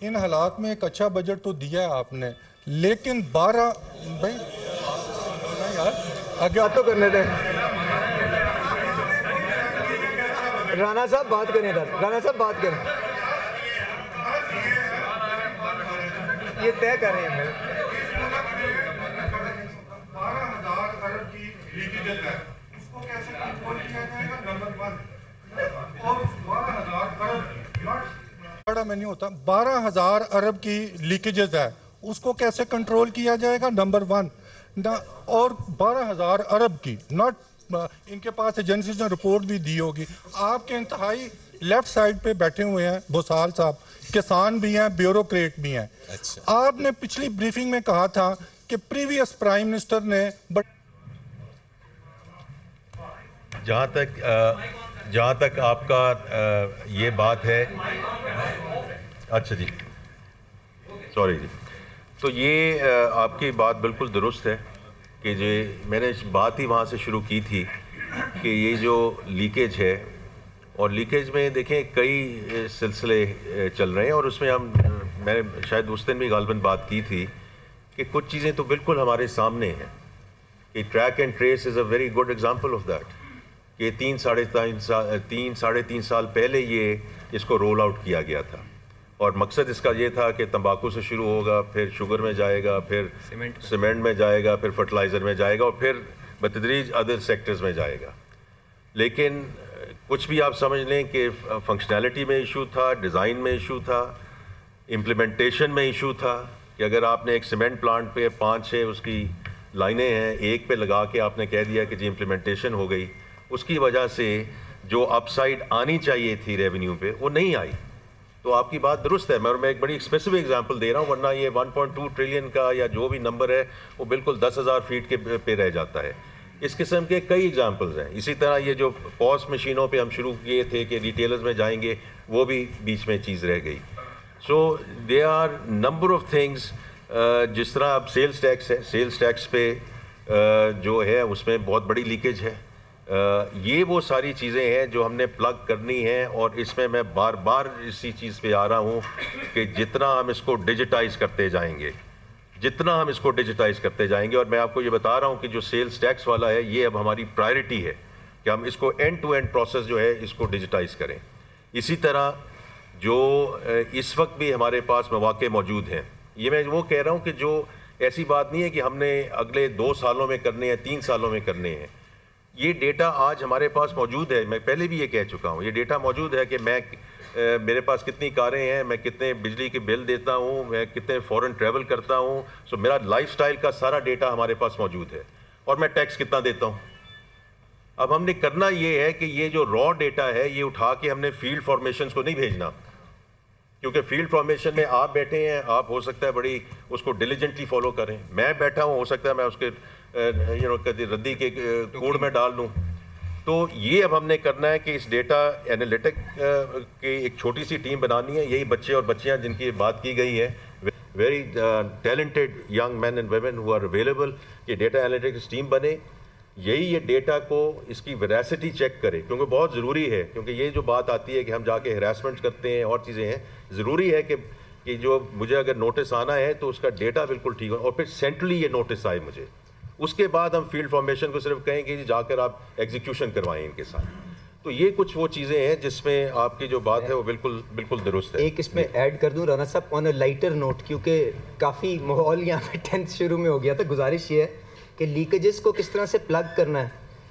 ان حالات میں ایک اچھا بجٹ تو دیا ہے آپ نے، لیکن 12 بھائی یار آگے تو کرنے دیں، رانا صاحب بات کریں ادھر، رانا صاحب بات کریں، یہ طے کر رہے ہیں 12,000 ارب کی لیکیجز ہے، اس کو کیسے کنٹرول کیا جائے گا؟ نمبر 1 اور 12,000 ارب بڑا میں نہیں ہوتا، 12,000 ارب کی لیکیجز ہے، اس کو کیسے کنٹرول کیا جائے گا؟ نمبر 1 اور 12,000 ارب کی ناٹ ان کے پاس ایجنسیز نے رپورٹ بھی دی ہوگی. آپ کے انتہائی لیفٹ سائڈ پہ بیٹھے ہوئے ہیں بھوسال صاحب، کسان بھی ہیں، بیوروکریٹ بھی ہیں. آپ نے پچھلی بریفنگ میں کہا تھا کہ پریویس پرائم منسٹر نے جہاں تک آپ کا یہ بات ہے، اچھا جی سوری جی، تو یہ آپ کی بات بالکل درست ہے کہ میں نے بات ہی وہاں سے شروع کی تھی کہ یہ جو لیکیج ہے، اور لیکیج میں دیکھیں کئی سلسلے چل رہے ہیں، اور اس میں میں نے شاید اس دن بھی غالباً بات کی تھی کہ کچھ چیزیں تو بالکل ہمارے سامنے ہیں کہ track and trace is a very good example of that, کہ 3.5 سال پہلے اس کو رول آؤٹ کیا گیا تھا، اور مقصد اس کا یہ تھا کہ تمباکو سے شروع ہوگا، پھر شوگر میں جائے گا، پھر سیمنٹ میں جائے گا، پھر فرٹیلائزر میں جائے گا، اور پھر بتدریج ادر سیکٹرز میں جائے گا. لیکن کچھ بھی آپ سمجھ لیں کہ فنکشنالٹی میں ایشو تھا، ڈیزائن میں ایشو تھا، امپلیمنٹیشن میں ایشو تھا، کہ اگر آپ نے ایک سیمنٹ پلانٹ پہ 5-6 اس کی لائنیں ہیں، ایک پہ لگا کے آپ نے کہہ دیا کہ جی امپلیمنٹیشن ہو گئی، اس کی وجہ سے جو اپ سائڈ آنی چاہیے تھی ریونیو پہ وہ نہیں آئی. تو آپ کی بات درست ہے، میں ایک بڑی اسپیسیفک ایگزامپل دے رہا ہوں، ورنہ یہ 1.2 ٹریلین کا یا جو بھی نمبر ہے وہ بالکل 10,000 فیٹ کے پہ رہ جاتا ہے. اس قسم کے کئی ایگزامپلز ہیں. اسی طرح یہ جو پوس مشینوں پہ ہم شروع کیے تھے کہ ریٹیلرز میں جائیں گے، وہ بھی بیچ میں چیز رہ گئی. So they are number of things. جس طرح اب سیلز ٹیکس ہے، سیلز ٹیکس پہ جو ہے اس میں بہت بڑی لیکیج ہے. یہ وہ ساری چیزیں ہیں جو ہم نے پلگ کرنی ہیں، اور اس میں بار بار اسی چیز پہ آ رہا ہوں کہ جتنا ہم اس کو ڈیجیٹائز کرتے جائیں گے، اور میں آپ کو یہ بتا رہا ہوں کہ جو سیلز ٹیکس والا ہے یہ اب ہماری پرائرٹی ہے کہ ہم اس کو اینڈ ٹو اینڈ پروسیس جو ہے اس کو ڈیجیٹائز کریں. اسی طرح جو اس وقت بھی ہمارے پاس مواقع موجود ہیں، یہ میں وہ کہہ رہا ہوں کہ جو ایسی بات نہیں ہے کہ ہم نے اگلے 2 سالوں میں کرنے ہیں، 3 سالوں میں کرنے ہیں. یہ ڈیٹا آج ہمارے پاس موجود ہے. میں پہلے بھی یہ کہہ چکا ہوں، یہ ڈیٹا موجود ہے کہ میرے پاس کتنی کاریں ہیں، میں کتنے بجلی کے بل دیتا ہوں، میں کتنے فورن ٹریول کرتا ہوں. سو میرا لائف سٹائل کا سارا ڈیٹا ہمارے پاس موجود ہے، اور میں ٹیکس کتنا دیتا ہوں. اب ہم نے کرنا یہ ہے کہ یہ جو را ڈیٹا ہے یہ اٹھا کے ہم نے فیلڈ فارمیشنز کو نہیں بھیجنا، کیونکہ فیلڈ فارمیشن میں آپ بیٹھے ہیں، آپ ہو سکتا ہے بڑی اس کو ڈیلیجنٹلی فالو کریں. میں بیٹھا ہوں، ہو سکتا ہے میں اس کے ردی کے کوڑ میں ڈال دوں. تو یہ اب ہم نے کرنا ہے کہ اس ڈیٹا اینالیٹک کی ایک چھوٹی سی ٹیم بنانی ہے. یہی بچے اور بچیاں جن کی بات کی گئی ہے، very talented young men and women who are available, کہ ڈیٹا اینالیٹکس ٹیم بنے. یہی یہ ڈیٹا کو اس کی ویراسٹی چیک کرے، کیونکہ بہت ضروری ہے. کیونکہ یہ جو بات آتی ہے کہ ہم جا کے ہراسمنٹ کرتے ہیں اور چیزیں ہیں، ضروری ہے کہ جو مجھے اگر نوٹس آنا ہے تو اس کا ڈیٹا بالکل ٹھیک ہو، اور پھر سینٹرلی یہ نوٹس آئے مجھے. اس کے بعد ہم فیلڈ فارمیشن کو صرف کہیں کہ جا کر آپ ایگزیکیوشن کروائیں ان کے ساتھ. تو یہ کچھ وہ چیزیں ہیں جس میں آپ کی جو بات ہے وہ بالکل درست ہے. ایک اس میں ایڈ کر دوں رانا صاحب، آن اے لائٹر نوٹ، کیونکہ کافی ماحول یہاں پہ ٹینس شروع میں ہو گیا تھا. گزارش یہ ہے کہ لیکیجز کو کس طرح سے پلگ کرنا ہے،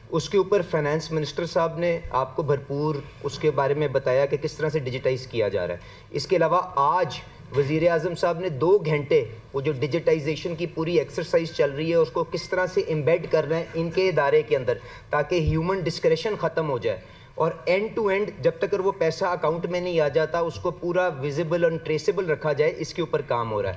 اس کے اوپر فائنانس منسٹر صاحب نے آپ کو بھرپور اس کے بارے میں بتایا کہ کس طرح سے ڈیجیٹائز کیا جا رہا ہے. اس کے علاوہ آج وزیر اعظم صاحب نے 2 گھنٹے وہ جو ڈیجیٹائزیشن کی پوری ایکسرسائز چل رہی ہے اس کو کس طرح سے امبیڈ کر رہے ہیں ان کے ادارے کے اندر، تاکہ ہیومن ڈسکریشن ختم ہو جائے، اور اینڈ ٹو اینڈ جب تک وہ پیسہ اکاؤنٹ میں نہیں آ جاتا اس کو پورا ویزیبل اور ٹریسیبل رکھا جائے. اس کے اوپر کام ہو رہا ہے.